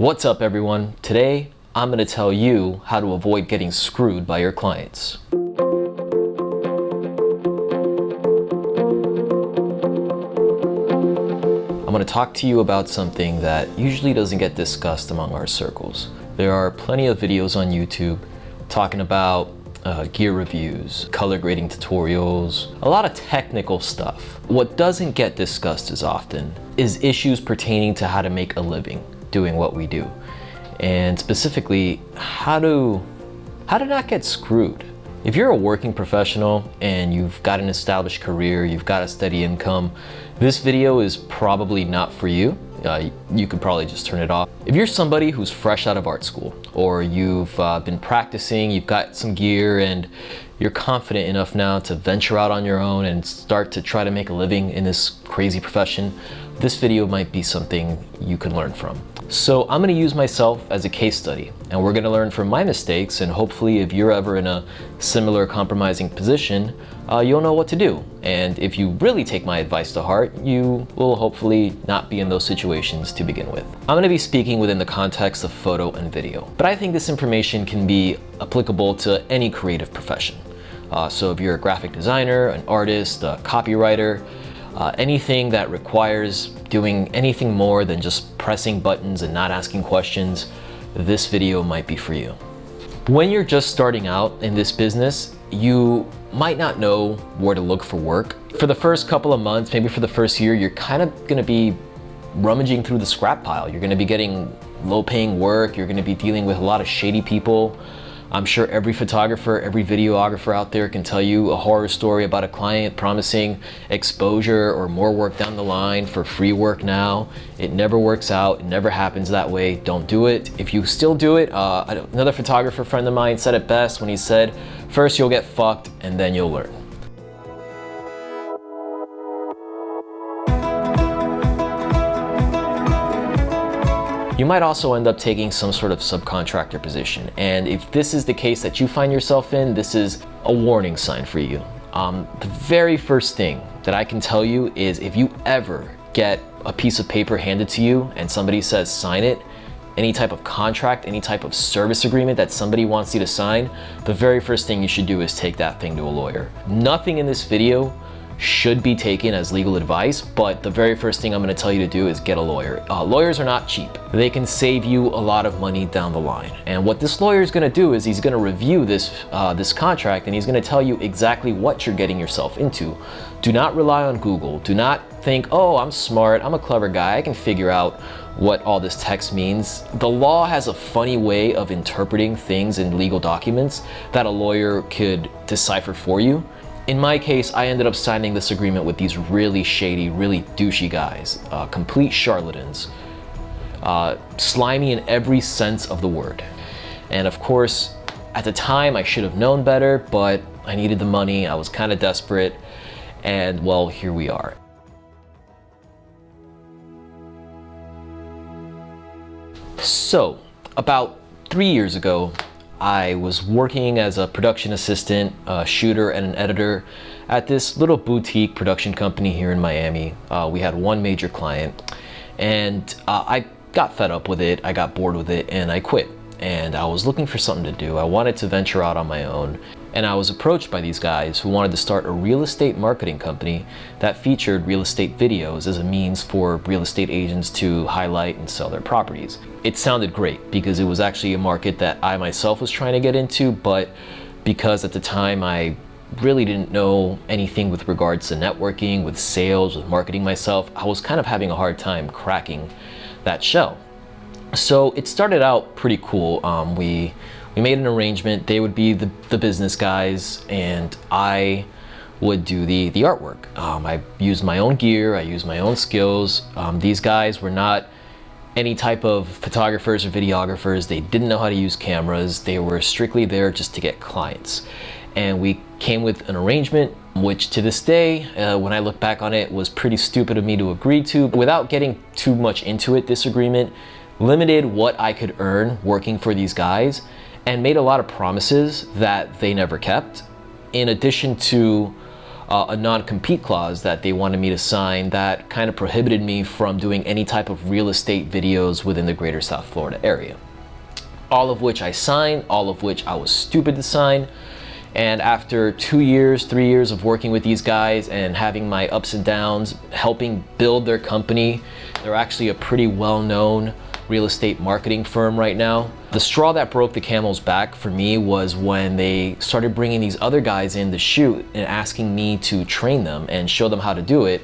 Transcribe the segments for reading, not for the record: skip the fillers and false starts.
What's up everyone? Today I'm going to tell you how to avoid getting screwed by your clients. I'm going to talk to you about something that usually doesn't get discussed among our circles. There are plenty of videos on YouTube talking about gear reviews, color grading tutorials, a lot of technical stuff. What doesn't get discussed as often is issues pertaining to how to make a living doing what we do, and specifically how to not get screwed. If you're a working professional and you've got an established career, you've got a steady income, this video is probably not for you. You could probably just turn it off. If you're somebody who's fresh out of art school, or you've been practicing, you've got some gear, and you're confident enough now to venture out on your own and start to try to make a living in this crazy profession, this video might be something you can learn from. So I'm gonna use myself as a case study, and we're gonna learn from my mistakes, and hopefully if you're ever in a similar compromising position, you'll know what to do. And if you really take my advice to heart, you will hopefully not be in those situations to begin with. I'm gonna be speaking within the context of photo and video, but I think this information can be applicable to any creative profession. So if you're a graphic designer, an artist, a copywriter, anything that requires doing anything more than just pressing buttons and not asking questions, this video might be for you. When you're just starting out in this business, you might not know where to look for work. For the first couple of months, maybe for the first year, you're kind of gonna be rummaging through the scrap pile. You're gonna be getting low-paying work, you're gonna be dealing with a lot of shady people. I'm sure every photographer, every videographer out there can tell you a horror story about a client promising exposure or more work down the line for free work now. It never works out, it never happens that way. Don't do it. If you still do it, another photographer friend of mine said it best when he said, first you'll get fucked and then you'll learn. You might also end up taking some sort of subcontractor position. And if this is the case that you find yourself in, this is a warning sign for you. The very first thing that I can tell you is if you ever get a piece of paper handed to you and somebody says sign it, any type of contract, any type of service agreement that somebody wants you to sign, the very first thing you should do is take that thing to a lawyer. Nothing in this video should be taken as legal advice, but the very first thing I'm going to tell you to do is get a lawyer. Lawyers are not cheap. They can save you a lot of money down the line. And what this lawyer is going to do is he's going to review this contract, and he's going to tell you exactly what you're getting yourself into. Do not rely on Google. Do not think, oh, I'm smart, I'm a clever guy, I can figure out what all this text means. The law has a funny way of interpreting things in legal documents that a lawyer could decipher for you. In my case, I ended up signing this agreement with these really shady, really douchey guys, complete charlatans, slimy in every sense of the word. And of course, at the time I should have known better, but I needed the money, I was kind of desperate, and well, here we are. So, about 3 years ago, I was working as a production assistant, a shooter, and an editor at this little boutique production company here in Miami. We had one major client, and I got fed up with it, I got bored with it, and I quit. And I was looking for something to do. I wanted to venture out on my own, and I was approached by these guys who wanted to start a real estate marketing company that featured real estate videos as a means for real estate agents to highlight and sell their properties. It sounded great because it was actually a market that I myself was trying to get into, but because at the time I really didn't know anything with regards to networking, with sales, with marketing myself, I was kind of having a hard time cracking that shell. So it started out pretty cool. We made an arrangement. They would be the business guys, and I would do the artwork. I used my own gear, I used my own skills. These guys were not any type of photographers or videographers. They didn't know how to use cameras. They were strictly there just to get clients. And we came with an arrangement, which to this day, when I look back on it, was pretty stupid of me to agree to. Without getting too much into it, this agreement limited what I could earn working for these guys and made a lot of promises that they never kept, in addition to a non-compete clause that they wanted me to sign that kind of prohibited me from doing any type of real estate videos within the greater South Florida area. All of which I signed, all of which I was stupid to sign. And after 2 years, 3 years of working with these guys and having my ups and downs, helping build their company, they're actually a pretty well-known real estate marketing firm right now. The straw that broke the camel's back for me was when they started bringing these other guys in to shoot and asking me to train them and show them how to do it.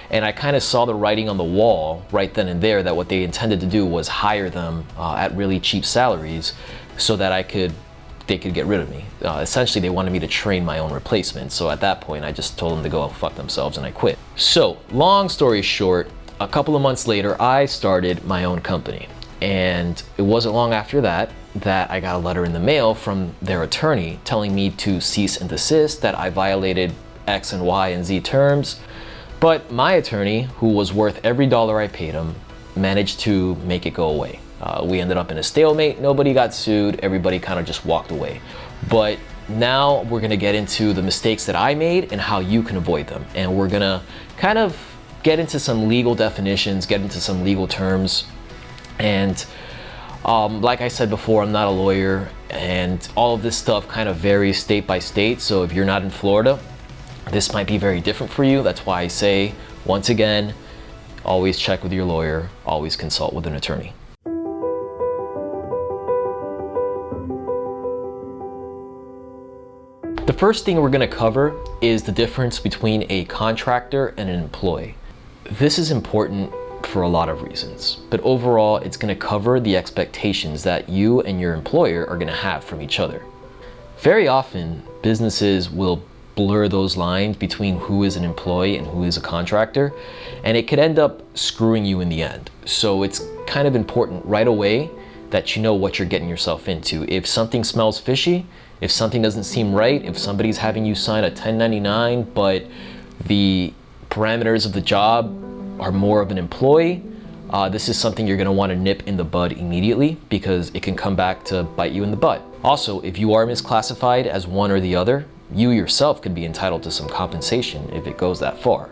And I kind of saw the writing on the wall right then and there that what they intended to do was hire them at really cheap salaries so that they could get rid of me. Essentially, they wanted me to train my own replacement. So at that point, I just told them to go fuck themselves and I quit. So long story short, a couple of months later, I started my own company. And it wasn't long after that I got a letter in the mail from their attorney telling me to cease and desist, that I violated X and Y and Z terms. But my attorney, who was worth every dollar I paid him, managed to make it go away. We ended up in a stalemate, nobody got sued, everybody kind of just walked away. But now we're gonna get into the mistakes that I made and how you can avoid them. And we're gonna kind of get into some legal definitions, get into some legal terms. And like I said before, I'm not a lawyer, and all of this stuff kind of varies state by state. So if you're not in Florida, this might be very different for you. That's why I say, once again, always check with your lawyer, always consult with an attorney. The first thing we're going to cover is the difference between a contractor and an employee. This is important for a lot of reasons, but overall it's going to cover the expectations that you and your employer are going to have from each other. Very often businesses will blur those lines between who is an employee and who is a contractor, and it could end up screwing you in the end. So it's kind of important right away that you know what you're getting yourself into. If something smells fishy, if something doesn't seem right, if somebody's having you sign a 1099 but the parameters of the job are more of an employee, this is something you're going to want to nip in the bud immediately, because it can come back to bite you in the butt. Also, if you are misclassified as one or the other, you yourself could be entitled to some compensation if it goes that far.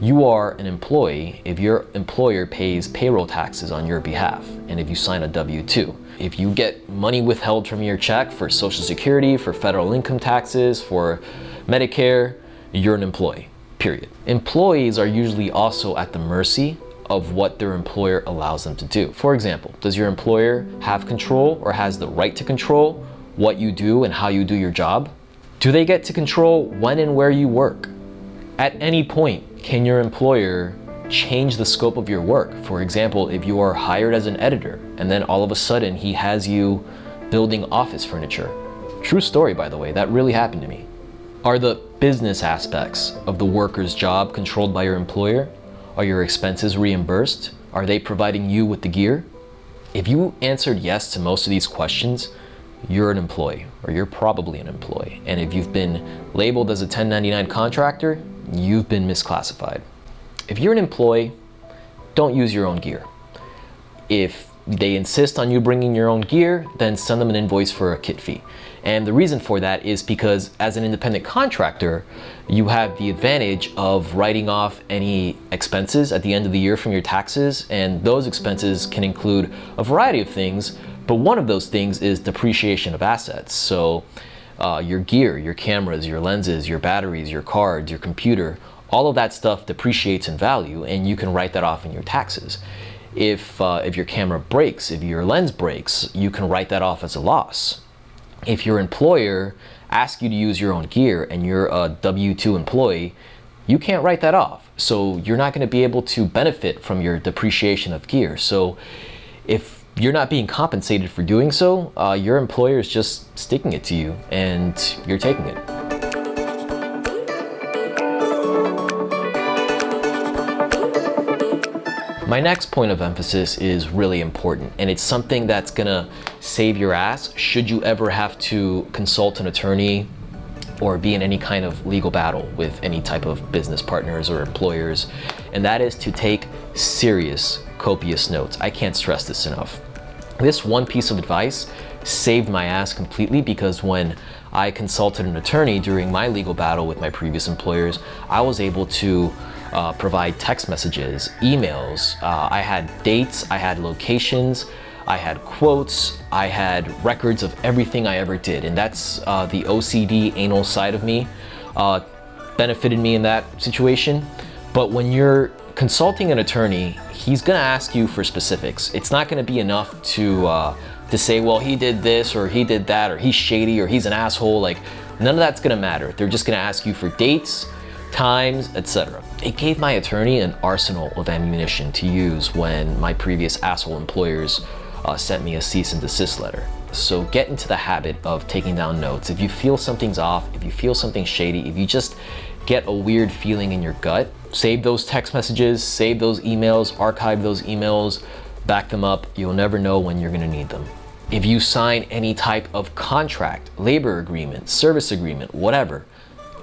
You are an employee if your employer pays payroll taxes on your behalf, and if you sign a W-2. If you get money withheld from your check for Social Security, for federal income taxes, for Medicare, you're an employee. Period. Employees are usually also at the mercy of what their employer allows them to do. For example, does your employer have control or has the right to control what you do and how you do your job? Do they get to control when and where you work? At any point, can your employer change the scope of your work? For example, if you are hired as an editor and then all of a sudden he has you building office furniture. True story, by the way, that really happened to me. Are the business aspects of the worker's job controlled by your employer? Are your expenses reimbursed? Are they providing you with the gear? If you answered yes to most of these questions, you're an employee, or you're probably an employee. And if you've been labeled as a 1099 contractor, you've been misclassified. If you're an employee, don't use your own gear. If they insist on you bringing your own gear, then send them an invoice for a kit fee. And the reason for that is because as an independent contractor, you have the advantage of writing off any expenses at the end of the year from your taxes, and those expenses can include a variety of things, but one of those things is depreciation of assets. So your gear, your cameras, your lenses, your batteries, your cards, your computer, all of that stuff depreciates in value, and you can write that off in your taxes. If your camera breaks, if your lens breaks, you can write that off as a loss. If your employer asks you to use your own gear and you're a W-2 employee, you can't write that off. So you're not going to be able to benefit from your depreciation of gear. So if you're not being compensated for doing so, your employer is just sticking it to you and you're taking it. My next point of emphasis is really important, and it's something that's gonna save your ass should you ever have to consult an attorney or be in any kind of legal battle with any type of business partners or employers, and that is to take serious, copious notes. I can't stress this enough. This one piece of advice saved my ass completely, because when I consulted an attorney during my legal battle with my previous employers, I was able to provide text messages, emails, I had dates, I had locations, I had quotes, I had records of everything I ever did. And that's the OCD anal side of me benefited me in that situation. But when you're consulting an attorney, he's gonna ask you for specifics. It's not gonna be enough to say, well, he did this or he did that or he's shady or he's an asshole. Like, none of that's gonna matter. They're just gonna ask you for dates, times, etc. It gave my attorney an arsenal of ammunition to use when my previous asshole employers sent me a cease and desist letter. So get into the habit of taking down notes. If you feel something's off, if you feel something shady, if you just get a weird feeling in your gut, save those text messages, save those emails, archive those emails, back them up. You'll never know when you're gonna need them. If you sign any type of contract, labor agreement, service agreement, whatever,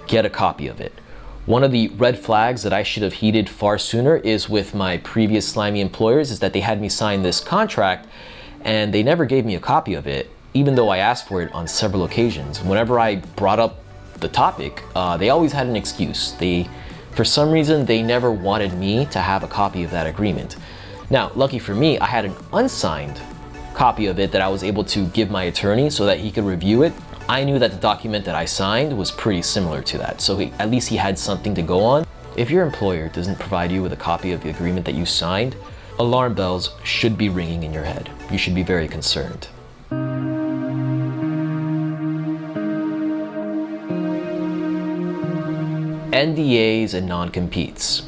get a copy of it. One of the red flags that I should have heeded far sooner is with my previous slimy employers is that they had me sign this contract and they never gave me a copy of it, even though I asked for it on several occasions. Whenever I brought up the topic, they always had an excuse. For some reason, they never wanted me to have a copy of that agreement. Now, lucky for me, I had an unsigned copy of it that I was able to give my attorney so that he could review it. I knew that the document that I signed was pretty similar to that, so at least he had something to go on. If your employer doesn't provide you with a copy of the agreement that you signed, alarm bells should be ringing in your head. You should be very concerned. NDAs and non-competes.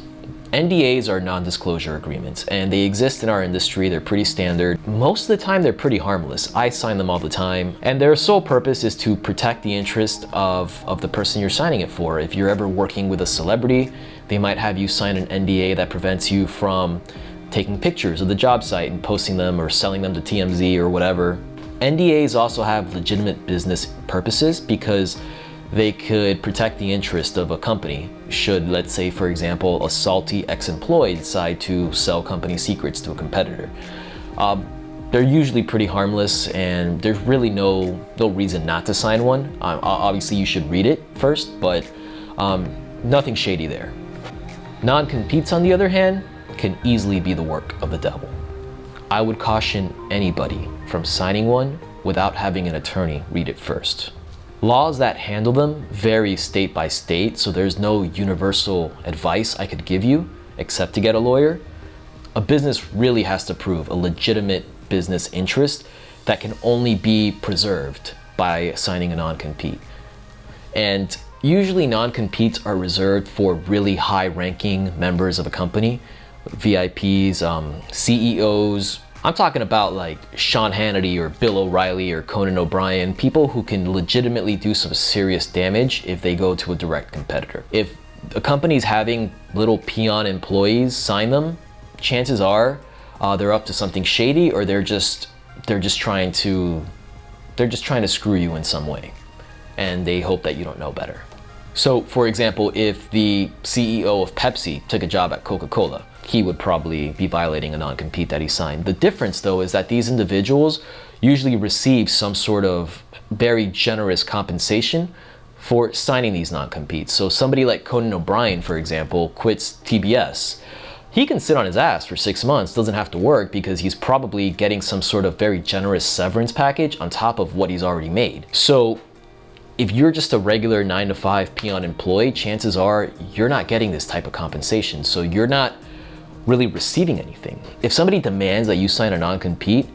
NDAs are non-disclosure agreements, and they exist in our industry. They're pretty standard. Most of the time, they're pretty harmless. I sign them all the time, and their sole purpose is to protect the interest of the person you're signing it for. If you're ever working with a celebrity, they might have you sign an NDA that prevents you from taking pictures of the job site and posting them or selling them to TMZ or whatever. NDAs also have legitimate business purposes because they could protect the interest of a company should, let's say, for example, a salty ex-employee decide to sell company secrets to a competitor. They're usually pretty harmless and there's really no reason not to sign one. Obviously you should read it first, but nothing shady there. Non-competes, on the other hand, can easily be the work of the devil. I would caution anybody from signing one without having an attorney read it first. Laws that handle them vary state by state, so there's no universal advice I could give you except to get a lawyer. A business really has to prove a legitimate business interest that can only be preserved by signing a non-compete. And usually non-competes are reserved for really high-ranking members of a company, VIPs, CEOs. I'm talking about like Sean Hannity or Bill O'Reilly or Conan O'Brien, people who can legitimately do some serious damage if they go to a direct competitor. If a company's having little peon employees sign them, chances are they're up to something shady, or they're just trying to screw you in some way, and they hope that you don't know better. So, for example, if the CEO of Pepsi took a job at Coca-Cola, he would probably be violating a non-compete that he signed. The difference, though, is that these individuals usually receive some sort of very generous compensation for signing these non-competes. So somebody like Conan O'Brien, for example, quits TBS. He can sit on his ass for 6 months, doesn't have to work, because he's probably getting some sort of very generous severance package on top of what he's already made. So if you're just a regular 9-to-5 peon employee, chances are you're not getting this type of compensation. So you're not really receiving anything. If somebody demands that you sign a non-compete,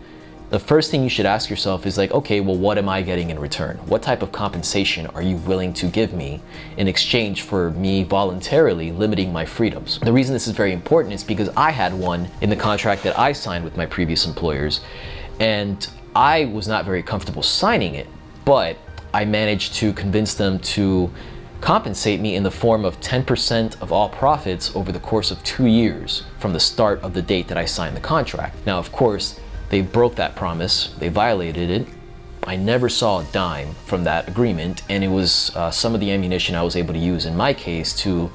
the first thing you should ask yourself is like, okay, well, what am I getting in return? What type of compensation are you willing to give me in exchange for me voluntarily limiting my freedoms? The reason this is very important is because I had one in the contract that I signed with my previous employers, and I was not very comfortable signing it, but I managed to convince them to compensate me in the form of 10% of all profits over the course of 2 years from the start of the date that I signed the contract. Now, of course, they broke that promise, they violated it. I never saw a dime from that agreement, and it was some of the ammunition I was able to use in my case to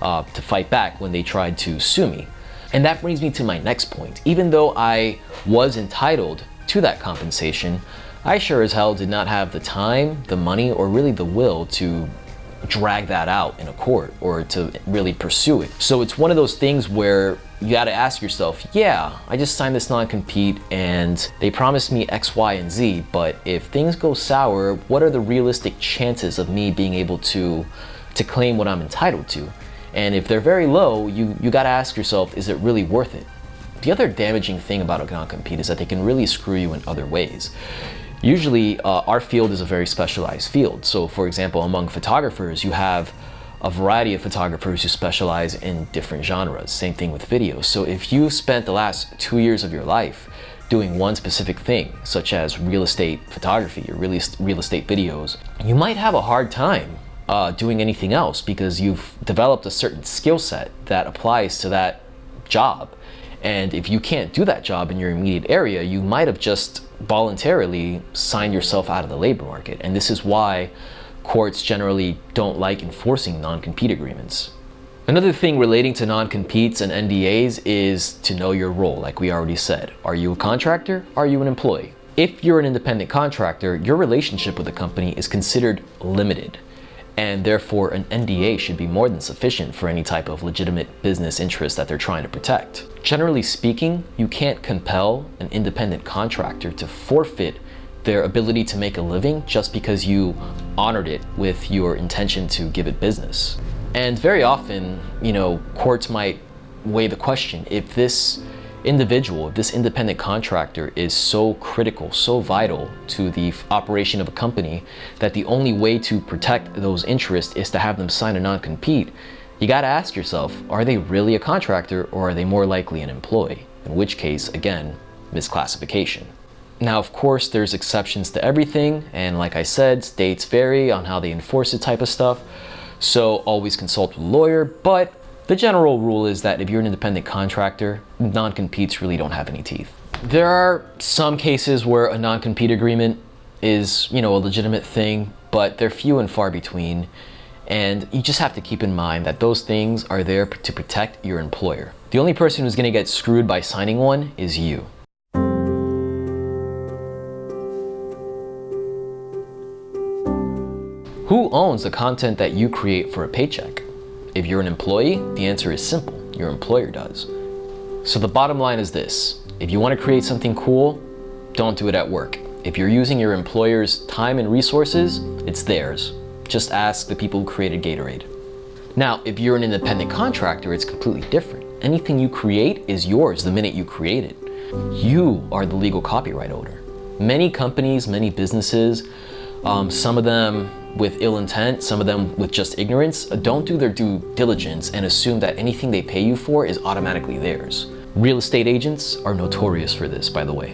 fight back when they tried to sue me. And that brings me to my next point. Even though I was entitled to that compensation, I sure as hell did not have the time, the money, or really the will to drag that out in a court or to really pursue it. So it's one of those things where you got to ask yourself, yeah, I just signed this non-compete and they promised me X, Y, and Z, but if things go sour, what are the realistic chances of me being able to claim what I'm entitled to? And if they're very low, you got to ask yourself, is it really worth it? The other damaging thing about a non-compete is that they can really screw you in other ways. Usually, our field is a very specialized field. So for example, among photographers, you have a variety of photographers who specialize in different genres. Same thing with video. So if you spent the last 2 years of your life doing one specific thing, such as real estate photography or real estate videos, you might have a hard time doing anything else because you've developed a certain skill set that applies to that job. And if you can't do that job in your immediate area, you might have just voluntarily signed yourself out of the labor market. And this is why courts generally don't like enforcing non-compete agreements. Another thing relating to non-competes and NDAs is to know your role, like we already said. Are you a contractor? Are you an employee? If you're an independent contractor, your relationship with the company is considered limited. And therefore an NDA should be more than sufficient for any type of legitimate business interest that they're trying to protect. Generally speaking, you can't compel an independent contractor to forfeit their ability to make a living just because you honored it with your intention to give it business. And very often, courts might weigh the question, if this individual, if this independent contractor is so critical, so vital to the operation of a company that the only way to protect those interests is to have them sign a non-compete, you got to ask yourself, are they really a contractor or are they more likely an employee? In which case, again, misclassification. Now, of course, there's exceptions to everything, and like I said, states vary on how they enforce it type of stuff, so always consult with a lawyer, but the general rule is that if you're an independent contractor, non-competes really don't have any teeth. There are some cases where a non-compete agreement is, a legitimate thing, but they're few and far between. And you just have to keep in mind that those things are there to protect your employer. The only person who's going to get screwed by signing one is you. Who owns the content that you create for a paycheck? If you're an employee, the answer is simple. Your employer does. So the bottom line is this. If you want to create something cool, don't do it at work. If you're using your employer's time and resources, it's theirs. Just ask the people who created Gatorade. Now, if you're an independent contractor, it's completely different. Anything you create is yours the minute you create it. You are the legal copyright owner. Many companies, many businesses, some of them with ill intent, some of them with just ignorance, don't do their due diligence and assume that anything they pay you for is automatically theirs. Real estate agents are notorious for this, by the way.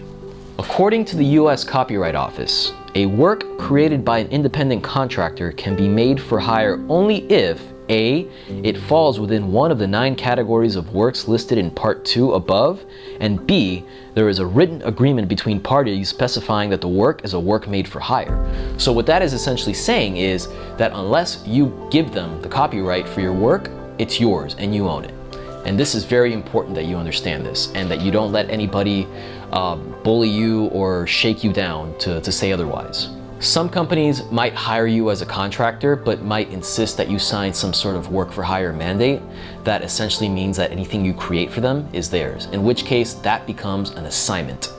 According to the US Copyright Office, a work created by an independent contractor can be made for hire only if A, it falls within one of the 9 categories of works listed in Part 2 above, and B, there is a written agreement between parties specifying that the work is a work made for hire. So what that is essentially saying is that unless you give them the copyright for your work, it's yours and you own it. And this is very important that you understand this and that you don't let anybody bully you or shake you down to say otherwise. Some companies might hire you as a contractor, but might insist that you sign some sort of work for hire mandate that essentially means that anything you create for them is theirs, in which case that becomes an assignment.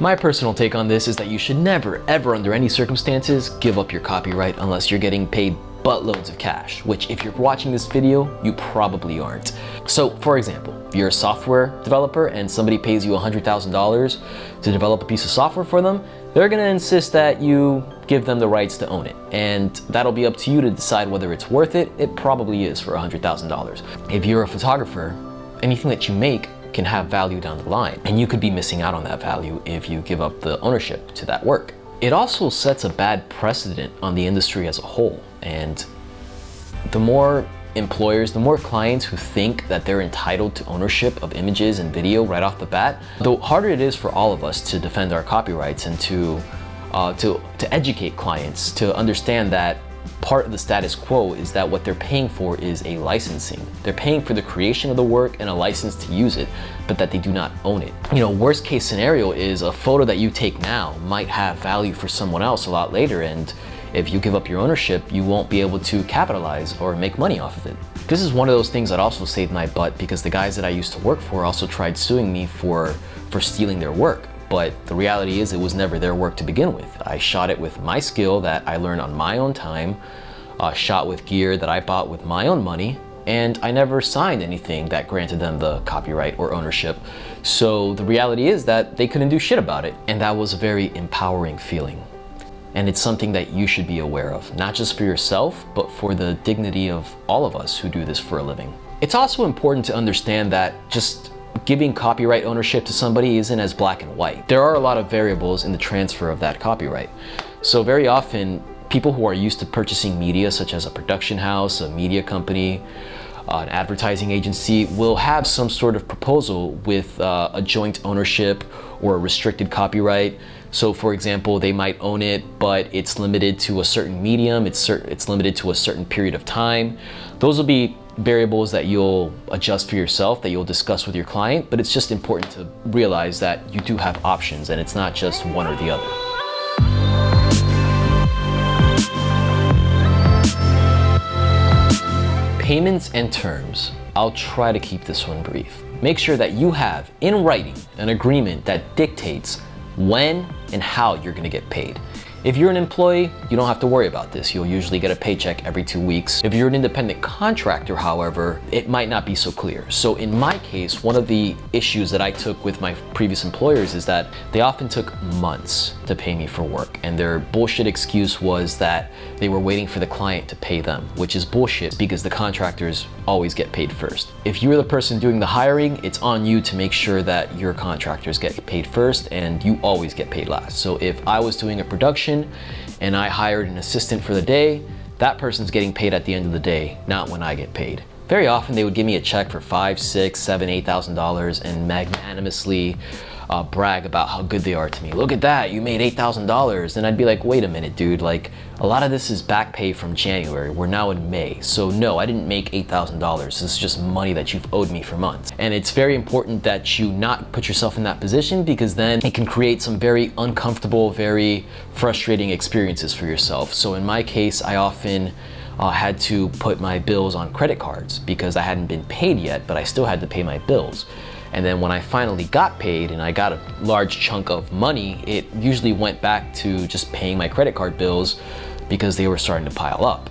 My personal take on this is that you should never, ever under any circumstances give up your copyright unless you're getting paid buttloads of cash, which if you're watching this video, you probably aren't. So for example, if you're a software developer and somebody pays you $100,000 to develop a piece of software for them, they're gonna insist that you give them the rights to own it. And that'll be up to you to decide whether it's worth it. It probably is for $100,000. If you're a photographer, anything that you make can have value down the line, and you could be missing out on that value if you give up the ownership to that work. It also sets a bad precedent on the industry as a whole, and the more employers, the more clients who think that they're entitled to ownership of images and video right off the bat, the harder it is for all of us to defend our copyrights and to educate clients to understand that part of the status quo is that what they're paying for is a licensing. They're paying for the creation of the work and a license to use it, but that they do not own it. You know, worst case scenario is a photo that you take now might have value for someone else a lot later, and if you give up your ownership, you won't be able to capitalize or make money off of it. This is one of those things that also saved my butt, because the guys that I used to work for also tried suing me for stealing their work. But the reality is it was never their work to begin with. I shot it with my skill that I learned on my own time, shot with gear that I bought with my own money, and I never signed anything that granted them the copyright or ownership. So the reality is that they couldn't do shit about it. And that was a very empowering feeling. And it's something that you should be aware of, not just for yourself, but for the dignity of all of us who do this for a living. It's also important to understand that just giving copyright ownership to somebody isn't as black and white. There are a lot of variables in the transfer of that copyright. So very often, people who are used to purchasing media, such as a production house, a media company, an advertising agency, will have some sort of proposal with a joint ownership or a restricted copyright. So for example, they might own it, but it's limited to a certain medium, it's limited to a certain period of time. Those will be variables that you'll adjust for yourself, that you'll discuss with your client, but it's just important to realize that you do have options and it's not just one or the other. Payments and terms. I'll try to keep this one brief. Make sure that you have in writing an agreement that dictates when and how you're gonna get paid. If you're an employee, you don't have to worry about this. You'll usually get a paycheck every 2 weeks. If you're an independent contractor, however, it might not be so clear. So in my case, one of the issues that I took with my previous employers is that they often took months to pay me for work. And their bullshit excuse was that they were waiting for the client to pay them, which is bullshit because the contractors always get paid first. If you're the person doing the hiring, it's on you to make sure that your contractors get paid first and you always get paid last. So if I was doing a production and I hired an assistant for the day, that person's getting paid at the end of the day, not when I get paid. Very often they would give me a check for $5,000, $6,000, $7,000, $8,000 and magnanimously brag about how good they are to me. Look at that, you made $8,000. And I'd be like, wait a minute, dude, like a lot of this is back pay from January. We're now in May. So no, I didn't make $8,000. This is just money that you've owed me for months. And it's very important that you not put yourself in that position, because then it can create some very uncomfortable, very frustrating experiences for yourself. So in my case, I often had to put my bills on credit cards because I hadn't been paid yet, but I still had to pay my bills. And then when I finally got paid and I got a large chunk of money, it usually went back to just paying my credit card bills because they were starting to pile up.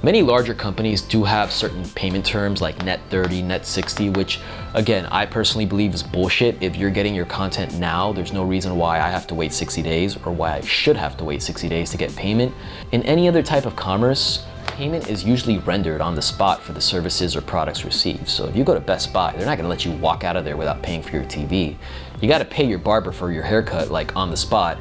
Many larger companies do have certain payment terms like net 30, net 60, which again, I personally believe is bullshit. If you're getting your content now, there's no reason why I have to wait 60 days or why I should have to wait 60 days to get payment. In any other type of commerce, payment is usually rendered on the spot for the services or products received. So if you go to Best Buy, they're not gonna let you walk out of there without paying for your TV. You gotta pay your barber for your haircut like on the spot.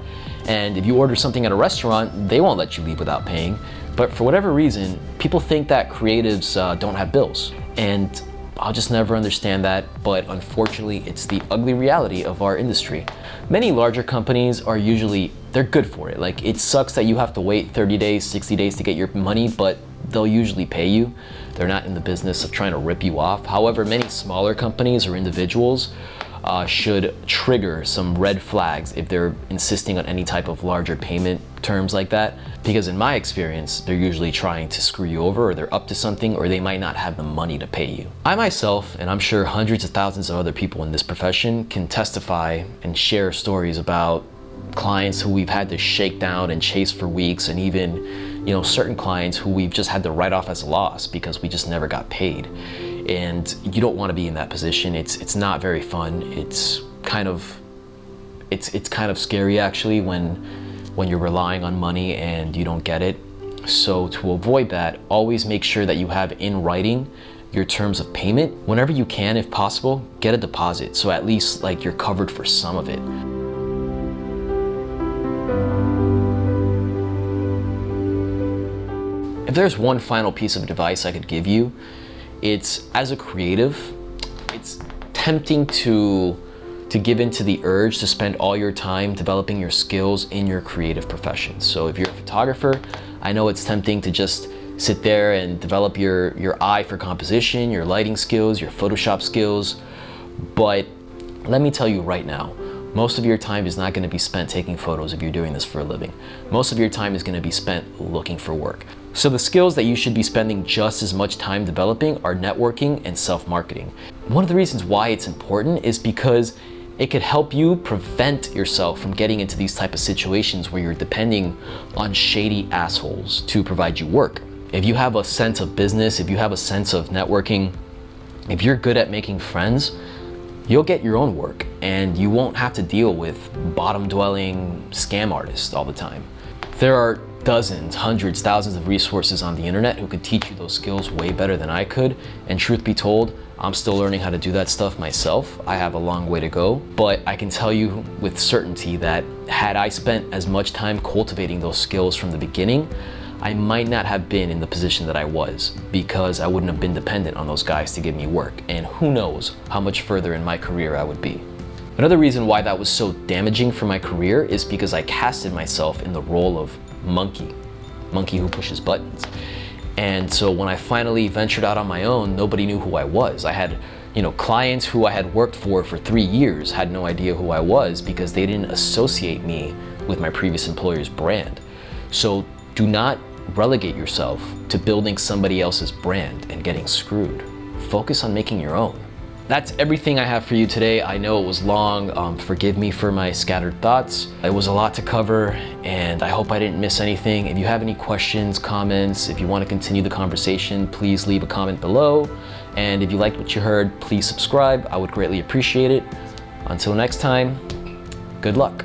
And if you order something at a restaurant, they won't let you leave without paying. But for whatever reason, people think that creatives don't have bills. And I'll just never understand that, but unfortunately, it's the ugly reality of our industry. Many larger companies are usually, they're good for it. Like, it sucks that you have to wait 30 days, 60 days to get your money, but they'll usually pay you. They're not in the business of trying to rip you off. However, many smaller companies or individuals should trigger some red flags if they're insisting on any type of larger payment terms like that. Because in my experience, they're usually trying to screw you over, or they're up to something, or they might not have the money to pay you. I myself, and I'm sure hundreds of thousands of other people in this profession, can testify and share stories about clients who we've had to shake down and chase for weeks, and even, you know, certain clients who we've just had to write off as a loss because we just never got paid. And you don't want to be in that position. It's not very fun. It's kind of scary actually when you're relying on money and you don't get it. So to avoid that, always make sure that you have in writing your terms of payment. Whenever you can, if possible, get a deposit, so at least like you're covered for some of it. If there's one final piece of advice I could give you, it's, as a creative, it's tempting to give in to the urge to spend all your time developing your skills in your creative profession. So if you're a photographer, I know it's tempting to just sit there and develop your eye for composition, your lighting skills, your Photoshop skills, but let me tell you right now, most of your time is not going to be spent taking photos if you're doing this for a living. Most of your time is going to be spent looking for work. So the skills that you should be spending just as much time developing are networking and self-marketing. One of the reasons why it's important is because it could help you prevent yourself from getting into these type of situations where you're depending on shady assholes to provide you work. If you have a sense of business, if you have a sense of networking, if you're good at making friends, you'll get your own work and you won't have to deal with bottom-dwelling scam artists all the time. There are dozens, hundreds, thousands of resources on the internet who could teach you those skills way better than I could. And truth be told, I'm still learning how to do that stuff myself. I have a long way to go, but I can tell you with certainty that had I spent as much time cultivating those skills from the beginning, I might not have been in the position that I was, because I wouldn't have been dependent on those guys to give me work, and who knows how much further in my career I would be. Another reason why that was so damaging for my career is because I casted myself in the role of monkey who pushes buttons. And so when I finally ventured out on my own, nobody knew who I was. I had, clients who I had worked for 3 years had no idea who I was because they didn't associate me with my previous employer's brand. So do not relegate yourself to building somebody else's brand and getting screwed. Focus on making your own. That's everything I have for you today. I know it was long. Forgive me for my scattered thoughts. It was a lot to cover, and I hope I didn't miss anything. If you have any questions, comments, if you want to continue the conversation, please leave a comment below. And if you liked what you heard, please subscribe. I would greatly appreciate it. Until next time, good luck.